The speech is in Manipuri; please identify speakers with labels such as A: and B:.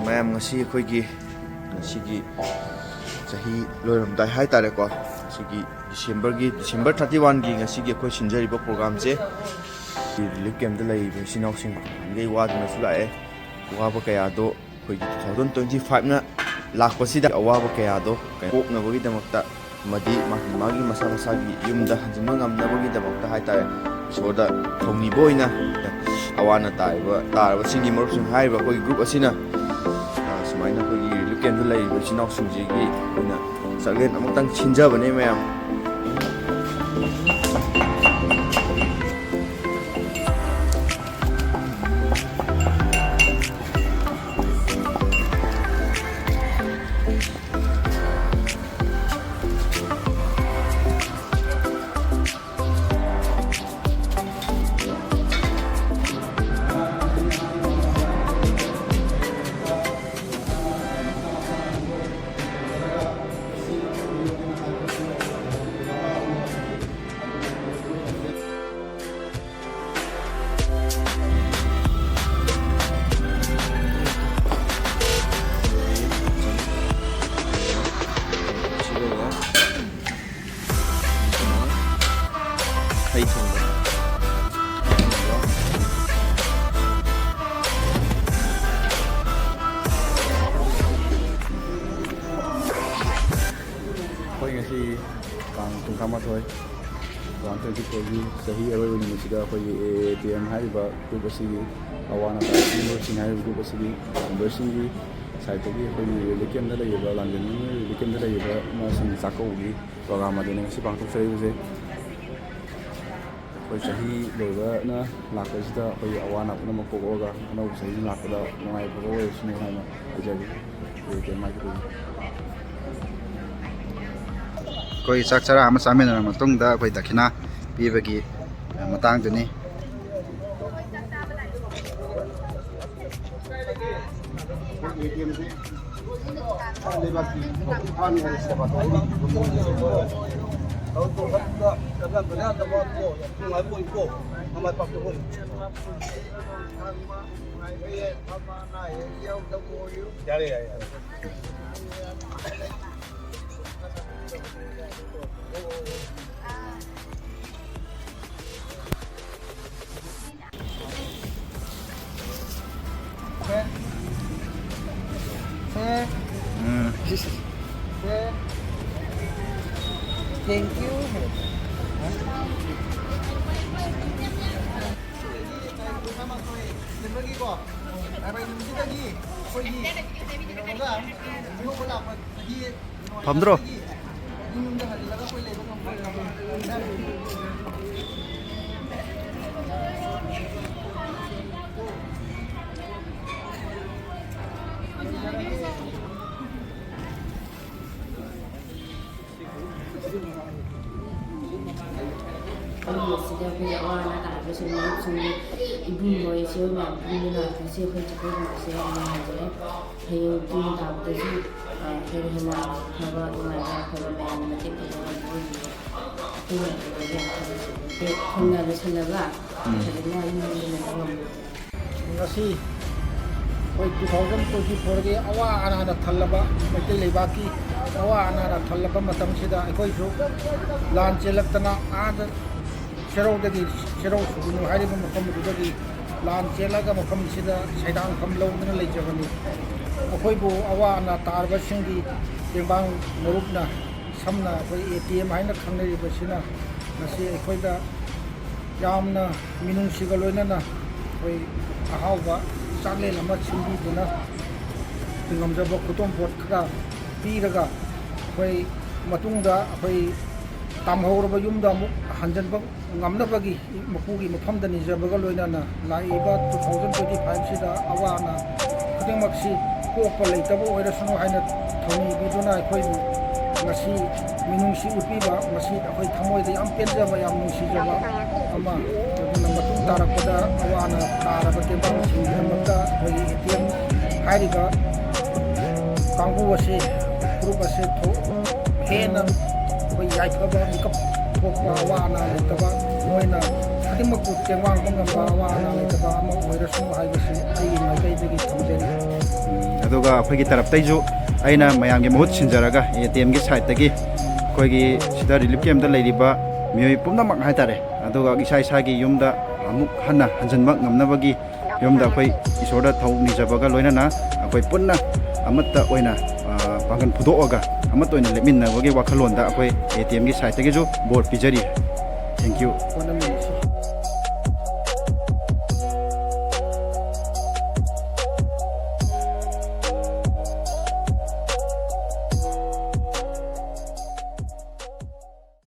A: ꯃꯌꯥꯝ ꯉꯁꯤ ꯑꯩꯈꯣꯏꯒꯤ ꯉꯁꯤꯒꯤ ꯆꯍꯤ ꯂꯣꯏꯔꯝꯗꯥꯏ ꯍꯥꯏꯇꯥꯔꯦꯀꯣ ꯉꯁꯤꯒꯤ ꯗꯤꯁꯦꯝꯕꯔ 31ꯒꯤ ꯉꯁꯤꯒꯤ ꯑꯩꯈꯣꯏ ꯁꯤꯟꯖꯔꯤꯕ ꯄ꯭ꯔꯣꯒ꯭ꯔꯥꯝꯁꯦ ꯔꯤꯂꯤꯐ ꯀꯦꯝꯞꯇ ꯂꯩꯔꯤꯕ ꯏꯆꯤꯟ ꯏꯅꯥꯎꯁꯤꯡ ꯅꯍꯥꯟꯈꯩ ꯋꯥꯗꯨꯅꯁꯨ ꯂꯥꯛꯑꯦ ꯑꯋꯥꯕ ꯀꯌꯥꯗꯣ ꯑꯩꯈꯣꯏꯒꯤ 2025ꯅ ꯂꯥꯛꯄꯁꯤꯗ ꯑꯋꯥꯕ ꯀꯌꯥꯗꯣ ꯀꯣꯛꯅꯕꯒꯤꯗꯃꯛꯇ ꯑꯃꯗꯤ ꯃꯥꯒꯤ ꯃꯁꯥꯒꯤ ꯌꯨꯝꯗ ꯍꯟꯖꯤꯟꯕ ꯉꯝꯅꯕꯒꯤꯗꯃꯛꯇ ꯍꯥꯏꯇꯥꯔꯦ ꯏꯁꯣꯔꯗ ꯊꯧꯅꯤꯕ ꯑꯣꯏꯅ ꯑꯋꯥ ꯑꯅꯥ ꯇꯥꯔꯕꯁꯤꯡꯒꯤ ꯃꯔꯨꯞꯁꯤꯡ ꯍꯥꯏꯔꯤꯕ ꯑꯩꯈꯣꯏꯒꯤ ꯒ꯭ꯔꯨꯞ ꯑꯁꯤꯅ ꯁꯨꯃꯥꯏꯅ ꯑꯩꯈꯣꯏꯒꯤ ꯔꯤꯂꯤꯐ ꯀꯦꯝꯞꯇ ꯂꯩꯔꯤꯕ ꯏꯆꯤꯟ ꯏꯅꯥꯎꯁꯤꯡꯁꯤꯒꯤ ꯑꯩꯈꯣꯏꯅ ꯆꯥꯛꯂꯦꯟ ꯑꯃꯨꯛꯇꯪ ꯁꯤꯟꯖꯕꯅꯦ ꯃꯌꯥꯝ ꯍꯩ ꯊꯣꯡꯕ
B: ꯑꯩꯈꯣꯏ ꯉꯁꯤ ꯇꯥꯡ 31 2024ꯒꯤ ꯆꯍꯤ ꯑꯔꯣꯏꯕ ꯅꯨꯃꯤꯠꯁꯤꯗ ꯑꯩꯈꯣꯏꯒꯤ AATM ꯍꯥꯏꯔꯤꯕ ꯒ꯭ꯔꯨꯞ ꯑꯁꯤꯒꯤ ꯑꯋꯥ ꯑꯅꯥ ꯇꯥꯔꯕꯁꯤꯡ ꯍꯥꯏꯔꯤꯕ ꯒ꯭ꯔꯨꯞ ꯑꯁꯤꯒꯤ ꯃꯦꯝꯕꯔꯁꯤꯡꯒꯤ ꯁꯥꯏꯠꯇꯒꯤ ꯑꯩꯈꯣꯏꯒꯤ ꯔꯤꯂꯤꯐ ꯀꯦꯝꯞꯇ ꯂꯩꯔꯤꯕ ꯂꯥꯟꯖꯦꯟꯕ ꯔꯤꯂꯤꯐ ꯀꯦꯝꯞꯇ ꯂꯩꯔꯤꯕ ꯃꯁꯤꯡ ꯆꯥꯛꯀꯧꯕꯒꯤ ꯄ꯭ꯔꯣꯒ꯭ꯔꯥꯝ ꯑꯗꯨꯅ ꯉꯁꯤ ꯄꯥꯡꯊꯣꯛꯆꯔꯤꯕꯁꯦ ꯑꯩꯈꯣꯏ ꯆꯍꯤ ꯂꯣꯏꯕꯅ ꯂꯥꯛꯄꯁꯤꯗ ꯑꯩꯈꯣꯏꯒꯤ ꯑꯋꯥ ꯑꯅꯥ ꯄꯨꯝꯅꯃꯛ ꯀꯣꯛꯑꯒ ꯑꯅꯧꯕ ꯆꯍꯤ ꯂꯥꯛꯄꯗ ꯅꯨꯡꯉꯥꯏꯕ ꯑꯣꯏꯔꯁꯅꯨ ꯍꯥꯏꯅ ꯍꯥꯏꯖꯒꯦ AATM ꯍꯥꯏꯖꯕꯅꯤ
C: ꯑꯩꯈꯣꯏ ꯆꯥꯛ ꯆꯔꯥ ꯑꯃ ꯆꯥꯃꯤꯟꯅꯔꯕ ꯃꯇꯨꯡꯗ ꯑꯩꯈꯣꯏ ꯗꯈꯤꯅꯥ ꯄꯤꯕꯒꯤ ꯃꯇꯥꯡꯗꯨꯅꯤ
D: Thank you.
C: ꯐꯝꯗ꯭ꯔꯣ
E: ꯑꯁꯤꯗ ꯑꯩꯈꯣꯏ ꯑꯋꯥ ꯑꯅꯥ ꯇꯥꯔꯕꯁꯤꯡ ꯃꯔꯨꯞꯁꯤꯡꯒꯤ ꯏꯕꯨꯡꯉꯣ ꯏꯆꯦ ꯃꯌꯥꯝ ꯄꯨꯟꯗꯨꯅ ꯉꯁꯤ ꯑꯩꯈꯣꯏ ꯆꯥꯛꯀꯧꯕꯁꯦ ꯌꯥꯝ ꯅꯨꯡꯉꯥꯏꯖꯔꯦ ꯍꯌꯦꯡ ꯇꯨꯡ ꯇꯥꯕꯗꯁꯨ ꯍꯦꯟꯅ ꯍꯦꯟꯅ ꯐꯕ ꯅꯨꯡꯉꯥꯏꯕ ꯑꯐꯕ ꯃꯌꯥꯝꯅ ꯃꯇꯦꯡ ꯄꯥꯡꯕ ꯑꯣꯏꯕꯤꯌꯨ ꯑꯩꯈꯣꯏꯅ ꯊꯨꯡꯅ ꯂꯣꯏꯁꯤꯜꯂꯒ ꯐꯖꯅ ꯌꯨꯝꯗ ꯂꯩꯕ ꯉꯝꯃꯤ
D: ꯉꯁꯤ ꯑꯩꯈꯣꯏ 2024ꯒꯤ ꯑꯋꯥ ꯑꯅꯥꯗ ꯊꯜꯂꯕ ꯃꯩꯇꯩ ꯂꯩꯕꯥꯛꯀꯤ ꯑꯋꯥ ꯑꯅꯥꯗ ꯊꯜꯂꯕ ꯃꯇꯝꯁꯤꯗ ꯑꯩꯈꯣꯏꯁꯨ ꯂꯥꯟ ꯆꯦꯜꯂꯛꯇꯅ ꯑꯥꯗ ꯁꯦꯔꯧ ꯁꯨꯒꯨꯅꯨ ꯍꯥꯏꯔꯤꯕ ꯃꯐꯝ ꯑꯗꯨꯗꯒꯤ ꯂꯥꯟ ꯆꯦꯜꯂꯒ ꯃꯐꯝꯁꯤꯗ ꯁꯩꯗꯥꯡꯐꯝ ꯂꯧꯗꯨꯅ ꯂꯩꯖꯕꯅꯤ ꯑꯩꯈꯣꯏꯕꯨ ꯑꯋꯥ ꯑꯅꯥ ꯇꯥꯔꯕꯁꯤꯡꯒꯤ ꯇꯦꯡꯕꯥꯡ ꯃꯔꯨꯞꯅ ꯁꯝꯅ ꯑꯩꯈꯣꯏ ATM ꯍꯥꯏꯅ ꯈꯪꯅꯔꯤꯕꯁꯤꯅ ꯉꯁꯤ ꯑꯩꯈꯣꯏꯗ ꯌꯥꯝꯅ ꯃꯤꯅꯨꯡꯁꯤꯒ ꯂꯣꯏꯅꯅ ꯑꯩꯈꯣই ꯑꯍꯥꯎꯕ ꯆꯥꯛꯂꯦꯟ ꯑꯃ ꯁꯤꯟꯕꯤꯗꯨꯅ ꯉꯝꯖꯕ ꯈꯨꯗꯣꯜꯄꯣꯠ ꯈꯔ ꯄꯤꯔꯒ ꯑꯩꯈꯣই ꯃꯇꯨꯡꯗ ꯑꯩꯈꯣই ꯇꯥꯝꯍꯧꯔꯕ ꯌꯨꯝꯗ ꯑꯃꯨꯛ ꯍꯟꯖꯟꯕ ꯉꯝꯅꯕꯒꯤ ꯃꯄꯨꯒꯤ ꯃꯐꯝꯗ ꯅꯤꯖꯕꯒ ꯂꯣꯏꯅꯅ ꯂꯥꯛꯏꯕ 2025ꯁꯤꯗ ꯑꯋꯥ ꯑꯅꯥ ꯈꯨꯗꯤꯡꯃꯛꯁꯤ ꯀꯣꯛꯄ ꯂꯩꯇꯕ ꯑꯣꯏꯔꯁꯅꯨ ꯍꯥꯏꯅ ꯊꯧꯅꯤꯕꯤꯗꯨꯅ ꯑꯩꯈꯣꯏꯕꯨ ꯉꯁꯤ ꯃꯤꯅꯨꯡꯁꯤ ꯎꯠꯄꯤꯕ ꯉꯁꯤ ꯑꯩꯈꯣꯏ ꯊꯃꯣꯏꯗ ꯌꯥꯝ ꯄꯦꯟꯖꯕ ꯌꯥꯝ ꯅꯨꯡꯁꯤꯖꯕ ꯑꯃ ꯑꯗꯨꯅ ꯃꯇꯨꯡ ꯇꯥꯔꯛꯄꯗ ꯑꯋꯥ ꯑꯅꯥ ꯇꯥꯔꯕ ꯇꯦꯡꯕꯥꯡꯁꯤꯡꯒꯤꯗꯃꯛꯇ ꯑꯩꯈꯣꯏꯒꯤ ATM ꯍꯥꯏꯔꯤꯕ ꯀꯥꯡꯕꯨ ꯑꯁꯤ ꯒ꯭ꯔꯨꯞ ꯑꯁꯤ ꯍꯦꯟꯅ ꯑꯩꯈꯣꯏ ꯌꯥꯏꯐꯕ ꯃꯤꯀꯞ ꯊꯣꯛꯄ ꯑꯋꯥ ꯑꯅꯥ ꯂꯩꯇꯕ ꯃꯣꯏꯅ ꯈꯨꯗꯤꯡꯃꯛꯄꯨ ꯇꯦꯡꯕꯥꯡꯕ ꯉꯝꯕ ꯑꯋꯥ ꯑꯅꯥ ꯂꯩꯇꯕ ꯑꯃ ꯑꯣꯏꯔꯁꯅꯨ ꯍꯥꯏꯕꯁꯤ ꯑꯩꯒꯤ ꯃꯥꯏꯀꯩꯗꯒꯤ ꯊꯝꯖꯔꯤ
C: ꯑꯗꯨꯒ ꯑꯩꯈꯣꯏꯒꯤ ꯇꯔꯞꯇꯩꯁꯨ ꯑꯩꯅ ꯃꯌꯥꯝꯒꯤ ꯃꯍꯨꯠ ꯁꯤꯟꯖꯔꯒ ATMꯒꯤ ꯁꯥꯏꯠꯇꯒꯤ ꯑꯩꯈꯣꯏꯒꯤ ꯁꯤꯗ ꯔꯤꯂꯤꯐ ꯀꯦꯝꯗ ꯂꯩꯔꯤꯕ ꯃꯤꯑꯣꯏ ꯄꯨꯝꯅꯃꯛ ꯍꯥꯏꯇꯥꯔꯦ ꯑꯗꯨꯒ ꯏꯁꯥꯒꯤ ꯌꯨꯝꯗ ꯑꯃꯨꯛ ꯍꯟꯅ ꯍꯟꯖꯤꯟꯕ ꯉꯝꯅꯕꯒꯤ ꯌꯨꯝꯗ ꯑꯩꯈꯣꯏ ꯏꯁꯣꯔꯗ ꯊꯧ ꯅꯤꯖꯕꯒ ꯂꯣꯏꯅꯅ ꯑꯩꯈꯣꯏ ꯄꯨꯟꯅ ꯑꯃꯠꯇ ꯑꯣꯏꯅ ꯄꯥꯡꯒꯜ ꯐꯨꯗꯣꯛꯑꯒ ꯑꯃꯠꯇ ꯑꯣꯏꯅ ꯂꯦꯞꯃꯤꯟꯅꯕꯒꯤ ꯋꯥꯈꯜꯂꯣꯟꯗ ꯑꯩꯈꯣꯏ ATMꯒꯤ ꯁꯥꯏꯠꯇꯒꯤꯁꯨ ꯕꯣꯔ ꯄꯤꯖꯔꯤ ꯊꯦꯡꯛ ꯌꯨ